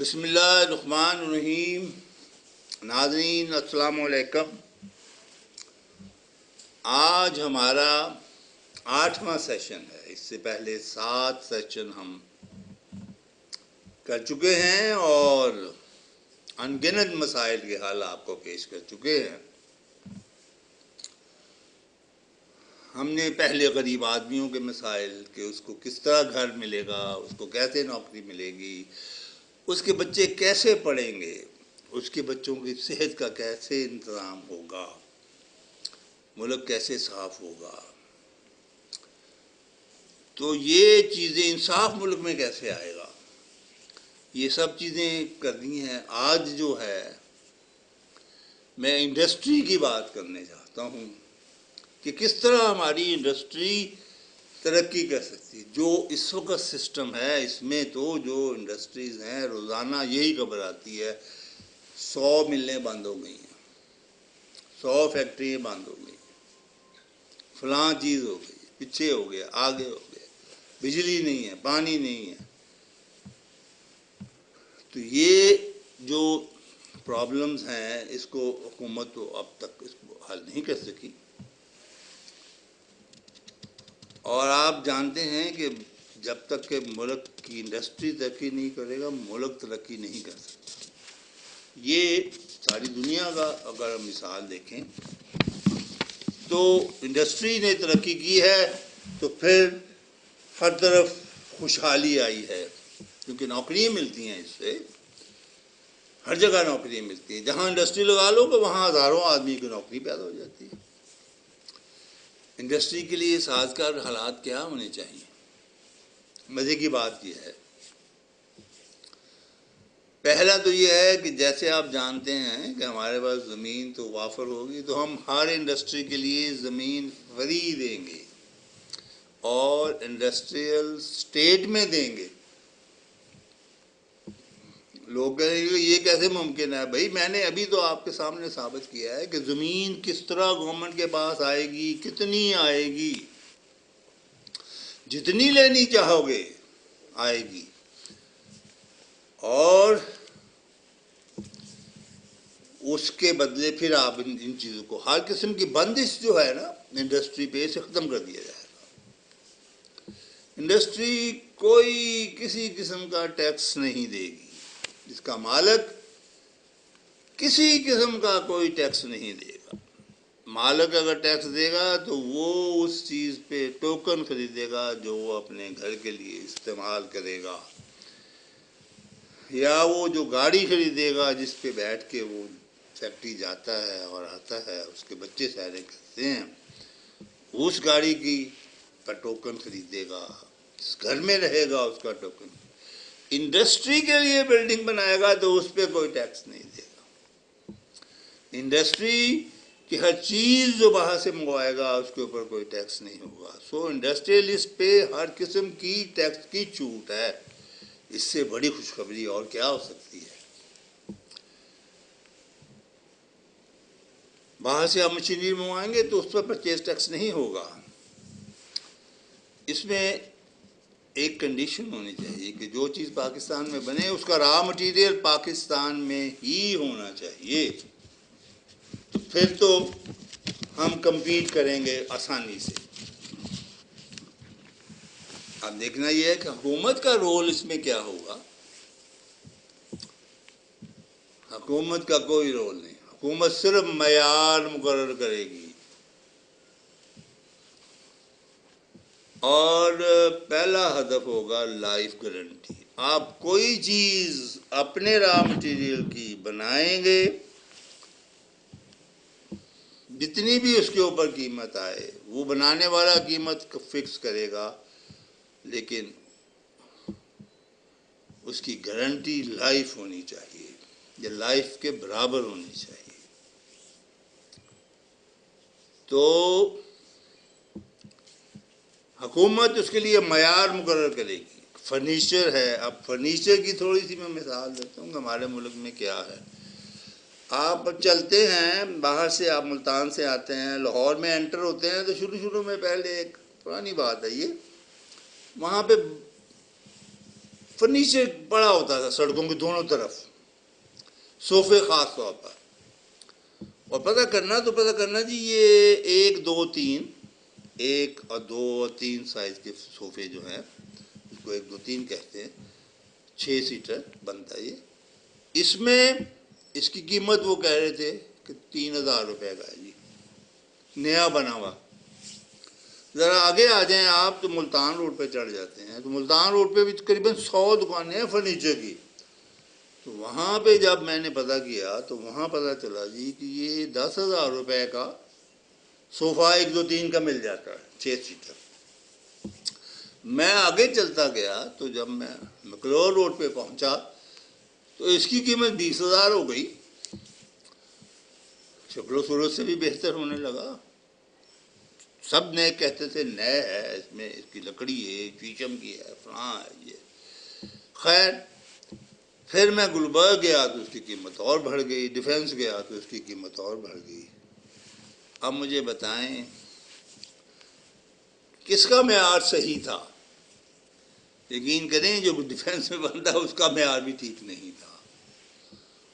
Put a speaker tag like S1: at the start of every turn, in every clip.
S1: بسم اللہ الرحمن الرحیم۔ ناظرین السلام علیکم۔ آج ہمارا 8واں سیشن ہے۔ اس سے پہلے 7 سیشن ہم کر چکے ہیں اور انگنت مسائل کے حل آپ کو پیش کر چکے ہیں۔ ہم نے پہلے غریب آدمیوں کے مسائل کہ اس کو کس طرح گھر ملے گا، اس کو کیسے نوکری ملے گی، اس کے بچے کیسے پڑھیں گے، اس کے بچوں کی صحت کا کیسے انتظام ہوگا، ملک کیسے صاف ہوگا، تو یہ چیزیں انصاف ملک میں کیسے آئے گا، یہ سب چیزیں کرنی ہیں۔ آج جو ہے میں انڈسٹری کی بات کرنے چاہتا ہوں کہ کس طرح ہماری انڈسٹری ترقی کر سکتی ہے۔ جو اس وقت سسٹم ہے اس میں تو جو انڈسٹریز ہیں روزانہ یہی خبر آتی ہے 100 ملیں بند ہو گئی ہیں، 100 فیکٹریاں بند ہو گئی ہیں، فلاں چیز ہو گئی، پیچھے ہو گیا، آگے ہو گیا، بجلی نہیں ہے، پانی نہیں ہے۔ تو یہ جو پرابلمز ہیں اس کو حکومت تو اب تک اس کو حل نہیں کر سکی، اور آپ جانتے ہیں کہ جب تک کہ ملک کی انڈسٹری ترقی نہیں کرے گا ملک ترقی نہیں کر سکتا۔ یہ ساری دنیا کا اگر ہم مثال دیکھیں تو انڈسٹری نے ترقی کی ہے تو پھر ہر طرف خوشحالی آئی ہے، کیونکہ نوکریاں ملتی ہیں، اس سے ہر جگہ نوکریاں ملتی ہیں۔ جہاں انڈسٹری لگا لو کہ وہاں ہزاروں آدمی کی نوکری پیدا ہو جاتی ہے۔ انڈسٹری کے لیے سازگار حالات کیا ہونے چاہیے؟ مزے کی بات یہ ہے، پہلا تو یہ ہے کہ جیسے آپ جانتے ہیں کہ ہمارے پاس زمین تو وافر ہوگی تو ہم ہر انڈسٹری کے لیے زمین فری دیں گے اور انڈسٹریل اسٹیٹ میں دیں گے۔ لوگ کہیں گے یہ کیسے ممکن ہے؟ بھائی میں نے ابھی تو آپ کے سامنے ثابت کیا ہے کہ زمین کس طرح گورنمنٹ کے پاس آئے گی، کتنی آئے گی، جتنی لینی چاہو گے آئے گی، اور اس کے بدلے پھر آپ ان چیزوں کو ہر قسم کی بندش جو ہے نا انڈسٹری پہ سے ختم کر دیا جائے گا۔ انڈسٹری کوئی کسی قسم کا ٹیکس نہیں دے گی، اس کا مالک کسی قسم کا کوئی ٹیکس نہیں دے گا۔ مالک اگر ٹیکس دے گا تو وہ اس چیز پہ ٹوکن خریدے گا جو وہ اپنے گھر کے لیے استعمال کرے گا، یا وہ جو گاڑی خریدے گا جس پہ بیٹھ کے وہ فیکٹری جاتا ہے اور آتا ہے، اس کے بچے سارے کرتے ہیں، اس گاڑی کی کا ٹوکن خریدے گا، جس گھر میں رہے گا اس کا ٹوکن۔ انڈسٹری کے لیے بلڈنگ بنائے گا تو اس پہ کوئی ٹیکس نہیں دے گا۔ انڈسٹری کی ہر چیز جو باہر سے منگوائے گا اس کے اوپر کوئی ٹیکس نہیں ہوگا۔ سو انڈسٹریلسٹ پہ ہر قسم کی ٹیکس کی چھوٹ ہے۔ اس سے بڑی خوشخبری اور کیا ہو سکتی ہے؟ باہر سے آپ مشینری منگوائیں گے تو اس پر پرچیز ٹیکس نہیں ہوگا۔ اس میں ایک کنڈیشن ہونی چاہیے کہ جو چیز پاکستان میں بنے اس کا را مٹیریل پاکستان میں ہی ہونا چاہیے، تو پھر تو ہم کمپیٹ کریں گے آسانی سے۔ اب دیکھنا یہ ہے کہ حکومت کا رول اس میں کیا ہوگا۔ حکومت کا کوئی رول نہیں، حکومت صرف معیار مقرر کرے گی، اور پہلا ہدف ہوگا لائف گارنٹی۔ آپ کوئی چیز اپنے را مٹیریل کی بنائیں گے، جتنی بھی اس کے اوپر قیمت آئے وہ بنانے والا قیمت فکس کرے گا، لیکن اس کی گارنٹی لائف ہونی چاہیے یا لائف کے برابر ہونی چاہیے۔ تو حکومت اس کے لیے معیار مقرر کرے گی۔ فرنیچر ہے، اب فرنیچر کی تھوڑی سی میں مثال دیتا ہوں کہ ہمارے ملک میں کیا ہے۔ آپ چلتے ہیں باہر سے، آپ ملتان سے آتے ہیں، لاہور میں انٹر ہوتے ہیں تو شروع میں پہلے ایک پرانی بات ہے یہ، وہاں پہ فرنیچر بڑا ہوتا تھا سڑکوں کے دونوں طرف، صوفے خاص طور پر. اور پتہ کرنا جی یہ 1 2 3 1 اور 2 اور 3 سائز کے صوفے جو ہیں، اس کو 1 2 3 کہتے ہیں، 6 سیٹر بنتا ہے یہ. اس میں اس کی قیمت وہ کہہ رہے تھے کہ 3000 روپے کا ہے جی، نیا بنا ہوا. ذرا آگے آ جائیں آپ تو ملتان روڈ پہ چڑھ جاتے ہیں، تو ملتان روڈ پہ بھی تقریباً 100 دکانیں ہیں فرنیچر کی. تو وہاں پہ جب میں نے پتہ کیا تو وہاں پتہ چلا جی کہ یہ 10,000 روپے کا صوفہ 1 2 3 کا مل جاتا ہے، 6 سیٹر. میں آگے چلتا گیا تو جب میں مکلور روڈ پہ پہنچا تو اس کی قیمت 20,000 ہو گئی. شکل و صورت سے بھی بہتر ہونے لگا. سب نئے کہتے تھے نئے ہے، اس میں اس کی لکڑی ہے، شیشم کی ہے، فلاں ہے یہ. خیر پھر میں گلبرگ گیا تو اس کی قیمت اور بڑھ گئی، ڈیفینس گیا تو اس کی قیمت اور بڑھ گئی. اب مجھے بتائیں کس کا معیار صحیح تھا؟ یقین کریں جو ڈیفینس میں بنتا ہے اس کا معیار بھی ٹھیک نہیں تھا.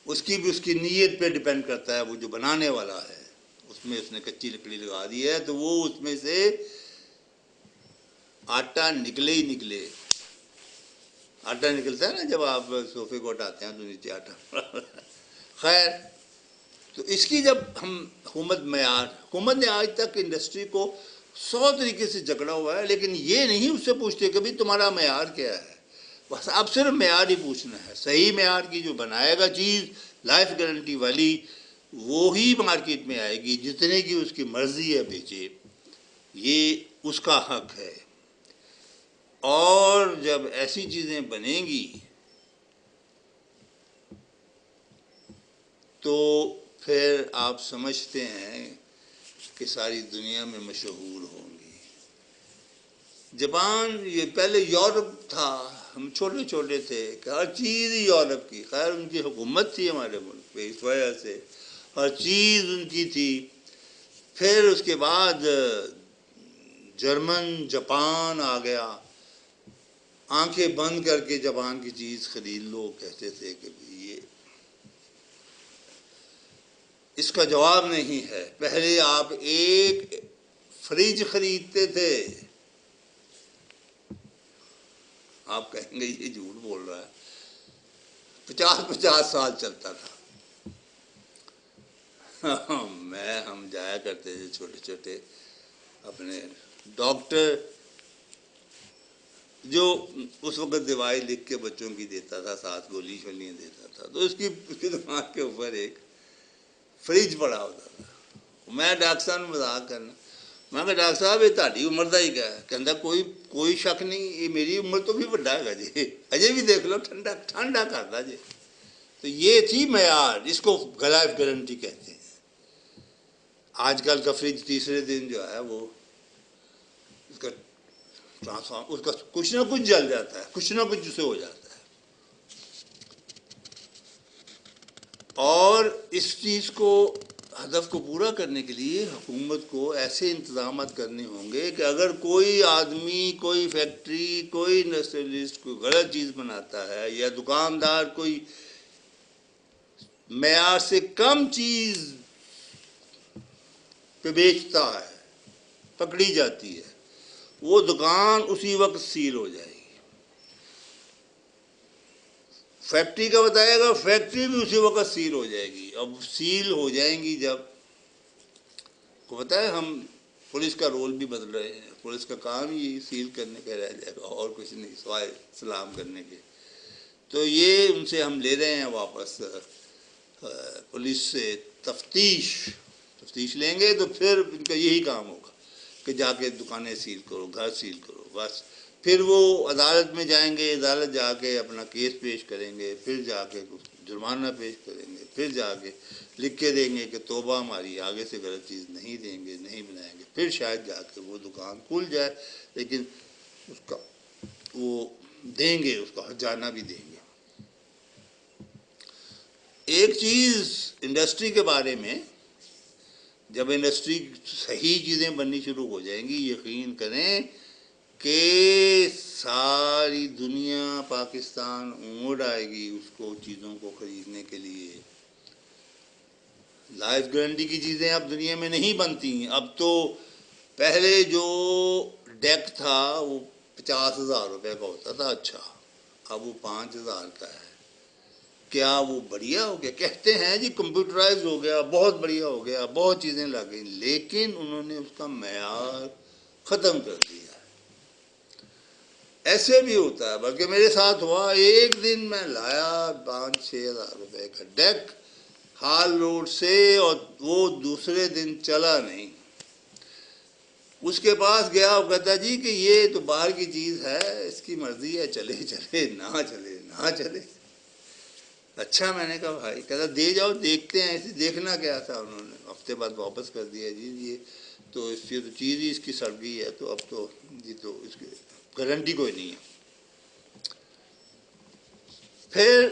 S1: اس کی بھی اس کی نیت پہ ڈیپینڈ کرتا ہے. وہ جو بنانے والا ہے اس میں اس نے کچی لکڑی لگا دی ہے تو وہ اس میں سے آٹا نکلے ہی نکلے. آٹا نکلتا ہے نا جب آپ صوفے کو ہٹاتے ہیں تو نیچے آٹا. خیر تو اس کی جب ہم حکومت نے آج تک انڈسٹری کو 100 طریقے سے جکڑا ہوا ہے، لیکن یہ نہیں اس سے پوچھتے کبھی تمہارا معیار کیا ہے. بس اب صرف معیار ہی پوچھنا ہے. صحیح معیار کی جو بنائے گا چیز لائف گارنٹی والی وہی مارکیٹ میں آئے گی. جتنے کی اس کی مرضی ہے بیچے، یہ اس کا حق ہے. اور جب ایسی چیزیں بنیں گی تو پھر آپ سمجھتے ہیں کہ ساری دنیا میں مشہور ہوں گی. جاپان یہ پہلے یورپ تھا، ہم چھوٹے چھوٹے تھے کہ ہر چیز ہی یورپ کی. خیر ان کی حکومت تھی ہمارے ملک پہ، اس وجہ سے ہر چیز ان کی تھی. پھر اس کے بعد جرمن جاپان آ گیا. آنکھیں بند کر کے جاپان کی چیز خرید لو، کہتے تھے کہ یہ اس کا جواب نہیں ہے. پہلے آپ ایک فریج خریدتے تھے، آپ کہیں گے یہ جھوٹ بول رہا ہے، 50 سال چلتا تھا. ہم جایا کرتے تھے چھوٹے چھوٹے. اپنے ڈاکٹر جو اس وقت دوائی لکھ کے بچوں کی دیتا تھا، ساتھ گولی شولیاں دیتا تھا، تو اس کی دکان کے اوپر ایک فریج پڑا ہوتا تھا. میں ڈاکٹر صاحب مذاق کرنا، میں کہا ڈاکٹر صاحب یہ تہاڈی عمر دا ہی کیا ہے؟ کہندا کوئی شک نہیں، یہ میری عمر تو بھی بڑا ہے جی، اجے بھی دیکھ لو ٹھنڈا کردا جی. تو یہ تھی معیار، اس کو لائف گارنٹی کہتے ہیں. آج کل کا فریج تیسرے دن جو ہے وہ اس کا ٹرانسفارم، اس کا کچھ نہ کچھ جل جاتا ہے، کچھ نہ کچھ اسے ہو جاتا ہے. اور اس چیز کو ہدف کو پورا کرنے کے لیے حکومت کو ایسے انتظامات کرنے ہوں گے کہ اگر کوئی آدمی، کوئی فیکٹری، کوئی انڈسٹریلسٹ کوئی غلط چیز بناتا ہے یا دکاندار کوئی معیار سے کم چیز پہ بیچتا ہے، پکڑی جاتی ہے، وہ دکان اسی وقت سیل ہو جائے گی. فیکٹری کا بتائے گا، فیکٹری بھی اسی وقت سیل ہو جائے گی. اب سیل ہو جائیں گی جب کو پتہ ہے ہم پولیس کا رول بھی بدل رہے ہیں. پولیس کا کام ہی سیل کرنے کا رہ جائے گا اور کچھ نہیں سوائے سلام کرنے کے. تو یہ ان سے ہم لے رہے ہیں واپس پولیس سے تفتیش لیں گے تو پھر ان کا یہی کام ہوگا کہ جا کے دکانیں سیل کرو، گھر سیل کرو. بس پھر وہ عدالت میں جائیں گے، عدالت جا کے اپنا کیس پیش کریں گے، پھر جا کے جرمانہ پیش کریں گے، پھر جا کے لکھ کے دیں گے کہ توبہ ہماری، آگے سے غلط چیز نہیں دیں گے، نہیں بنائیں گے. پھر شاید جا کے وہ دکان کھل جائے، لیکن اس کا وہ دیں گے، اس کا جانا بھی دیں گے. ایک چیز انڈسٹری کے بارے میں، جب انڈسٹری صحیح چیزیں بننی شروع ہو جائیں گی، یقین کریں کہ ساری دنیا پاکستان اموڑ آئے گی اس کو چیزوں کو خریدنے کے لیے. لائف گارنٹی کی چیزیں اب دنیا میں نہیں بنتی ہیں. اب تو پہلے جو ڈیک تھا وہ 50,000 روپے کا ہوتا تھا. اچھا اب وہ 5,000 کا ہے. کیا وہ بڑھیا ہو گیا؟ کہتے ہیں جی کمپیوٹرائز ہو گیا، بہت بڑھیا ہو گیا، بہت چیزیں لگ گئی، لیکن انہوں نے اس کا معیار ختم کر دیا. ایسے بھی ہوتا ہے، بلکہ میرے ساتھ ہوا. ایک دن میں لایا 5-6 ہزار روپے کا ڈیک ہال روڈ سے، اور وہ دوسرے دن چلا نہیں. اس کے پاس گیا، وہ کہتا جی کہ یہ تو باہر کی چیز ہے، اس کی مرضی ہے، چلے چلے نہ چلے نہ چلے. اچھا میں نے کہا بھائی، کہتا دے جاؤ دیکھتے ہیں. ایسے دیکھنا کیا تھا، انہوں نے ہفتے بعد واپس کر دیا. جی یہ تو اس کی تو چیز ہی اس کی سڑ گئی ہے، تو اب تو جی تو اس کی گارنٹی کوئی نہیں ہے. پھر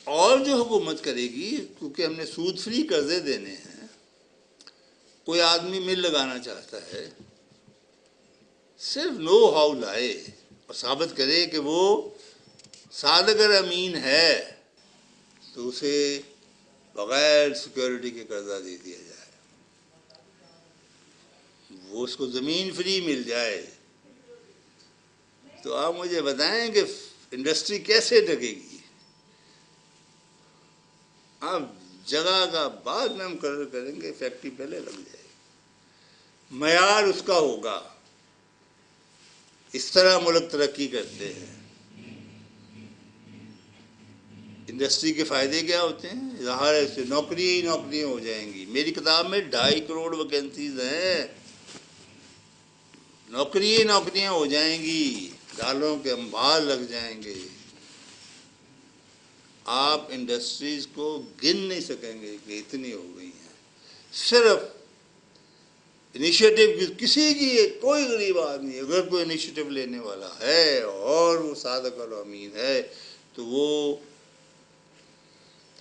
S1: اور جو حکومت کرے گی، کیونکہ ہم نے سود فری قرضے دینے ہیں. کوئی آدمی مل لگانا چاہتا ہے، صرف نو ہاؤ لائے اور ثابت کرے کہ وہ صادق امین ہے، تو اسے بغیر سیکورٹی کے قرضہ دے دیا جائے. وہ اس کو زمین فری مل جائے. تو آپ مجھے بتائیں کہ انڈسٹری کیسے ڈگے گی؟ آپ جگہ کا بعد میں مقرر کریں گے، فیکٹری پہلے لگ جائے گی. معیار اس کا ہوگا. اس طرح ملک ترقی کرتے ہیں. انڈسٹری کے فائدے کیا ہوتے ہیں؟ ظاہر ہے سے نوکریاں ہی نوکریاں ہو جائیں گی. میری کتاب میں 2.5 کروڑ ویکینسیز ہیں. نوکریاں ہو جائیں گی، ڈالروں کے انبار لگ جائیں گے. آپ انڈسٹریز کو گن نہیں سکیں گے کہ اتنی ہو گئی ہیں. صرف انیشیٹو کسی کی، کوئی غریب آدمی اگر کوئی انیشیٹو لینے والا ہے اور وہ صادق اور امین ہے، تو وہ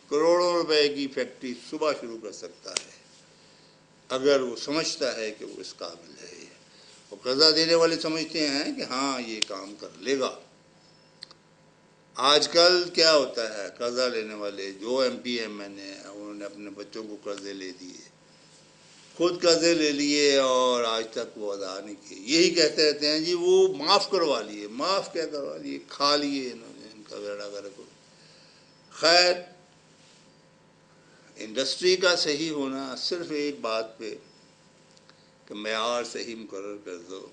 S1: کروڑوں روپے کی فیکٹری صبح شروع کر سکتا ہے، اگر وہ سمجھتا ہے کہ وہ اس قابل ہے. اور قرضہ دینے والے سمجھتے ہیں کہ ہاں یہ کام کر لے گا. آج کل کیا ہوتا ہے، قرضہ لینے والے جو ایم پی ایم این اے ہیں، انہوں نے اپنے بچوں کو قرضے لے دیے، خود قرضے لے لیے، اور آج تک وہ ادا نہیں کیے. یہی کہتے رہتے ہیں جی وہ معاف کروا لیے. معاف کیا کروا لیے؟ کھا لیے انہوں نے، ان کا بیڑا گرک ہو. خیر، انڈسٹری کا صحیح ہونا صرف ایک بات پہ کہ معیار صحیح مقرر کر دو،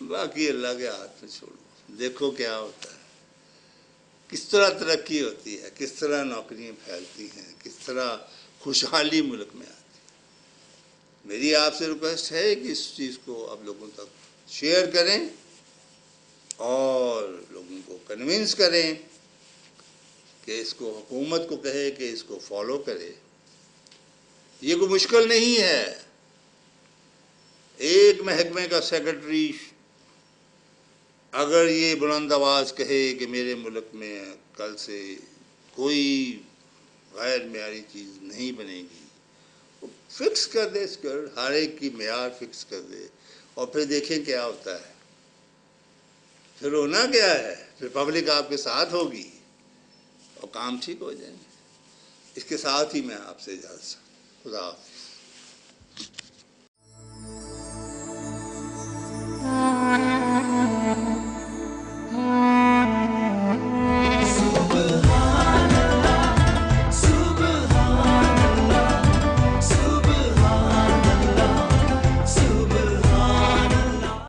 S1: باقی اللہ کے ہاتھ میں چھوڑو. دیکھو کیا ہوتا ہے، کس طرح ترقی ہوتی ہے، کس طرح نوکریاں پھیلتی ہیں، کس طرح خوشحالی ملک میں آتی ہے. میری آپ سے ریکویسٹ ہے کہ اس چیز کو آپ لوگوں تک شیئر کریں اور لوگوں کو کنونس کریں کہ اس کو، حکومت کو کہے کہ اس کو فالو کرے. یہ کوئی مشکل نہیں ہے. ایک محکمے کا سیکرٹری اگر یہ بلند آواز کہے کہ میرے ملک میں کل سے کوئی غیر معیاری چیز نہیں بنے گی، وہ فکس کر دے، ہر ایک کی معیار فکس کر دے، اور پھر دیکھیں کیا ہوتا ہے. پھر ہونا کیا ہے، پھر پبلک آپ کے ساتھ ہوگی اور کام ٹھیک ہو جائیں گے. اس کے ساتھ ہی میں آپ سے اجازت. خدا حافظ.